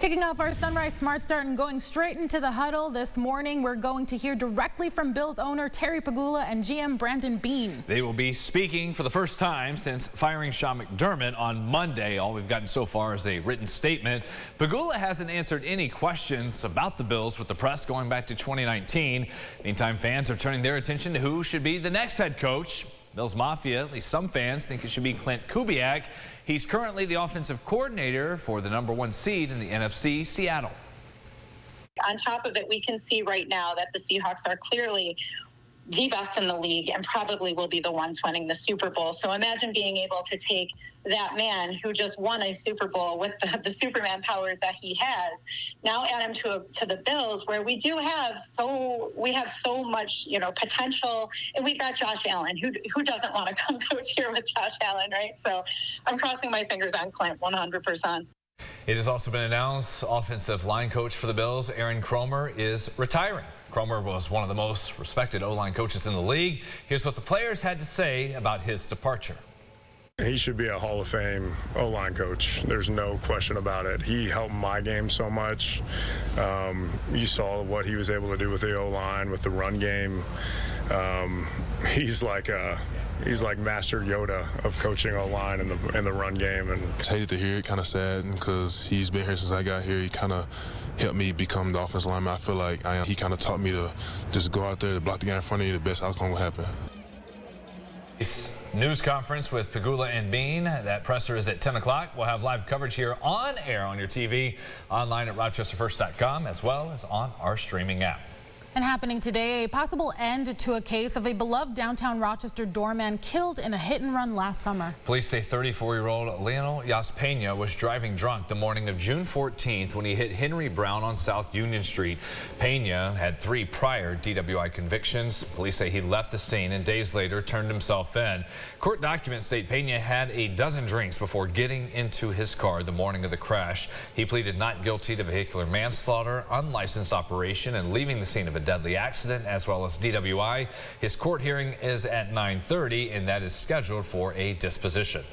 Kicking off our Sunrise Smart Start and going straight into the huddle this morning, we're going to hear directly from Bills owner Terry Pegula and GM Brandon Beane. They will be speaking for the first time since firing Sean McDermott on Monday. All we've gotten so far is a written statement. Pegula hasn't answered any questions about the Bills with the press going back to 2019. Meantime, fans are turning their attention to who should be the next head coach. Bills Mafia, at least some fans, think it should be Clint Kubiak. He's currently the offensive coordinator for the #1 seed in the NFC, Seattle. On top of it, we can see right now that the Seahawks are clearly the best in the league and probably will be the ones winning the Super Bowl. So imagine being able to take that man who just won a Super Bowl with the Superman powers that he has, now add him to the Bills, where we have so much, potential. And we've got Josh Allen. Who doesn't want to come coach here with Josh Allen, right? So I'm crossing my fingers on Clint 100%. It has also been announced offensive line coach for the Bills, Aaron Kromer, is retiring. Kromer was one of the most respected O-line coaches in the league. Here's what the players had to say about his departure. He should be a Hall of Fame O-line coach. There's no question about it. He helped my game so much. You saw what he was able to do with the O-line, with the run game. He's like Master Yoda of coaching O-line in the run game. And I hated to hear it, kind of sad, because he's been here since I got here. He kind of helped me become the offensive lineman I feel like I am. He kind of taught me to just go out there, block the guy in front of you, the best outcome will happen. News conference with Pegula and Beane. That presser is at 10 o'clock. We'll have live coverage here on air on your TV, online at RochesterFirst.com, as well as on our streaming app. And happening today, a possible end to a case of a beloved downtown Rochester doorman killed in a hit-and-run last summer. Police say 34-year-old Leonel Yaspena was driving drunk the morning of June 14th when he hit Henry Brown on South Union Street. Pena had 3 prior DWI convictions. Police say he left the scene and days later turned himself in. Court documents state Pena had a dozen drinks before getting into his car the morning of the crash. He pleaded not guilty to vehicular manslaughter, unlicensed operation, and leaving the scene of a deadly accident, as well as DWI. His court hearing is at 9:30, and that is scheduled for a disposition.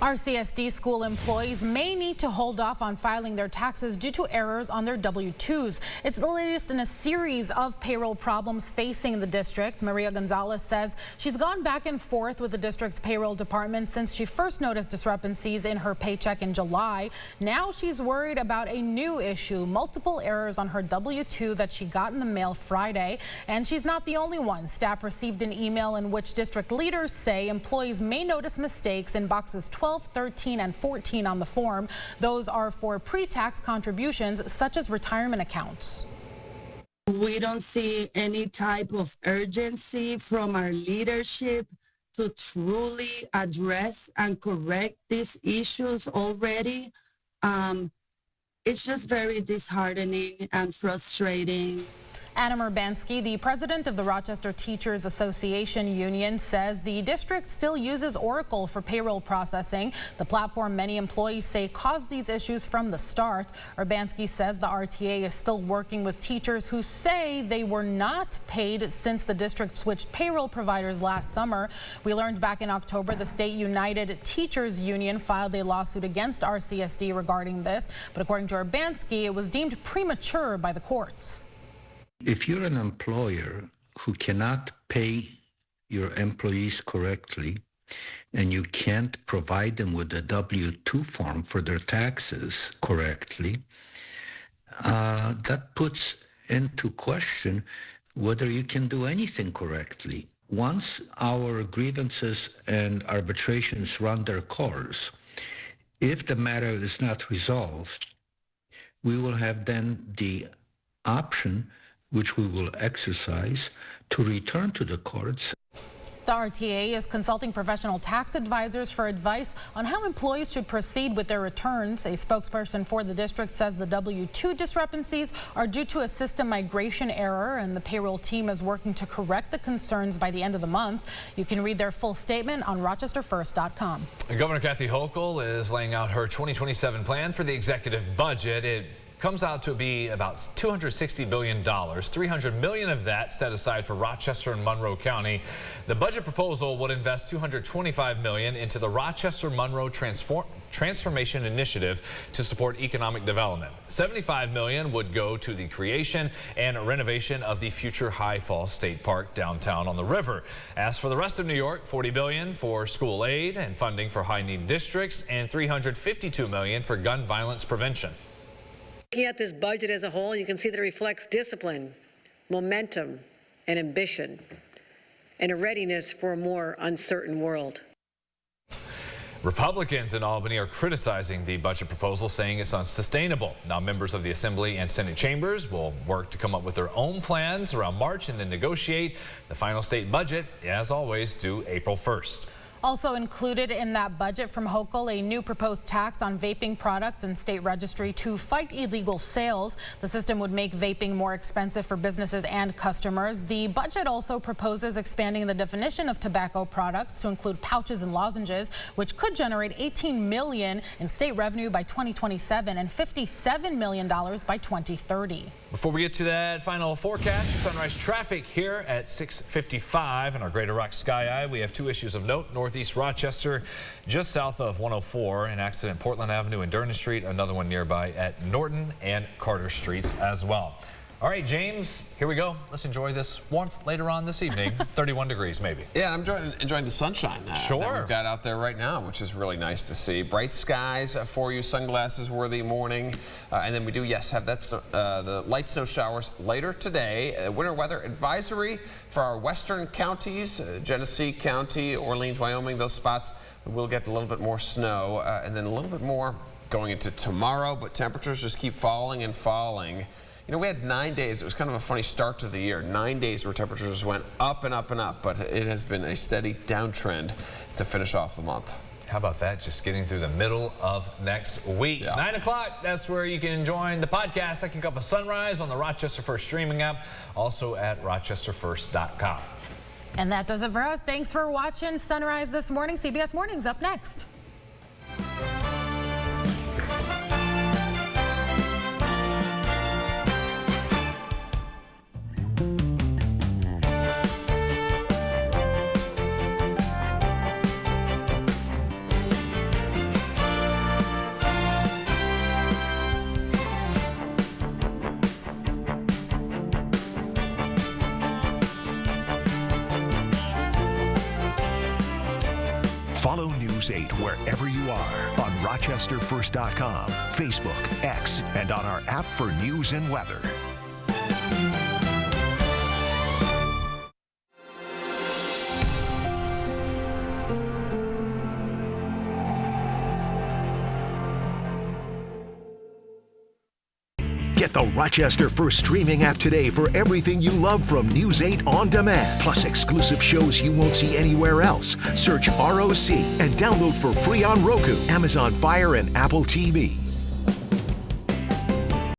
RCSD school employees may need to hold off on filing their taxes due to errors on their W-2s. It's the latest in a series of payroll problems facing the district. Maria Gonzalez says she's gone back and forth with the district's payroll department since she first noticed discrepancies in her paycheck in July. Now she's worried about a new issue, multiple errors on her W-2 that she got in the mail Friday. And she's not the only one. Staff received an email in which district leaders say employees may notice mistakes in boxes 12, 13, and 14 on the form. Those are for pre-tax contributions such as retirement accounts. We don't see any type of urgency from our leadership to truly address and correct these issues already. It's just very disheartening and frustrating. Adam Urbanski, the president of the Rochester Teachers Association Union, says the district still uses Oracle for payroll processing. The platform many employees say caused these issues from the start. Urbanski says the RTA is still working with teachers who say they were not paid since the district switched payroll providers last summer. We learned back in October the State United Teachers Union filed a lawsuit against RCSD regarding this, but according to Urbanski, it was deemed premature by the courts. If you're an employer who cannot pay your employees correctly and you can't provide them with a W-2 form for their taxes correctly, that puts into question whether you can do anything correctly. Once our grievances and arbitrations run their course, if the matter is not resolved, we will have then the option, which we will exercise, to return to the courts. The RTA is consulting professional tax advisors for advice on how employees should proceed with their returns. A spokesperson for the district says the W-2 discrepancies are due to a system migration error, and the payroll team is working to correct the concerns by the end of the month. You can read their full statement on RochesterFirst.com. Governor Kathy Hochul is laying out her 2027 plan for the executive budget. It comes out to be about $260 billion, $300 million of that set aside for Rochester and Monroe County. The budget proposal would invest $225 million into the Rochester-Monroe Transformation Initiative to support economic development. $75 million would go to the creation and renovation of the future High Falls State Park downtown on the river. As for the rest of New York, $40 billion for school aid and funding for high-need districts, and $352 million for gun violence prevention. Looking at this budget as a whole, you can see that it reflects discipline, momentum, and ambition, and a readiness for a more uncertain world. Republicans in Albany are criticizing the budget proposal, saying it's unsustainable. Now, members of the Assembly and Senate chambers will work to come up with their own plans around March and then negotiate the final state budget, as always, due April 1st. Also included in that budget from Hochul, a new proposed tax on vaping products and state registry to fight illegal sales. The system would make vaping more expensive for businesses and customers. The budget also proposes expanding the definition of tobacco products to include pouches and lozenges, which could generate $18 million in state revenue by 2027 and $57 million by 2030. Before we get to that final forecast, sunrise traffic here at 6:55 in our Greater Rock Sky Eye. We have two issues of note. Northeast Rochester, just south of 104, an accident Portland Avenue and Durden Street, another one nearby at Norton and Carter Streets as well. All right, James, here we go. Let's enjoy this warmth later on this evening. 31 degrees maybe. Yeah, I'm enjoying the sunshine that we've got out there right now, which is really nice to see. Bright skies for you, sunglasses worthy morning. And then we do, yes, have that the light snow showers later today. Winter weather advisory for our western counties, Genesee County, Orleans, Wyoming, those spots. We'll get a little bit more snow and then a little bit more going into tomorrow, but temperatures just keep falling and falling. You know, we had 9 days. It was kind of a funny start to the year. 9 days where temperatures went up and up and up, but it has been a steady downtrend to finish off the month. How about that? Just getting through the middle of next week. Yeah. 9 o'clock, that's where you can join the podcast, Second Cup of Sunrise, on the Rochester First streaming app, also at rochesterfirst.com. And that does it for us. Thanks for watching Sunrise this morning. CBS Mornings up next. Follow News 8 wherever you are on rochesterfirst.com, Facebook, X, and on our app for news and weather. Get the Rochester First streaming app today for everything you love from News 8 on demand. Plus exclusive shows you won't see anywhere else. Search ROC and download for free on Roku, Amazon Fire, and Apple TV.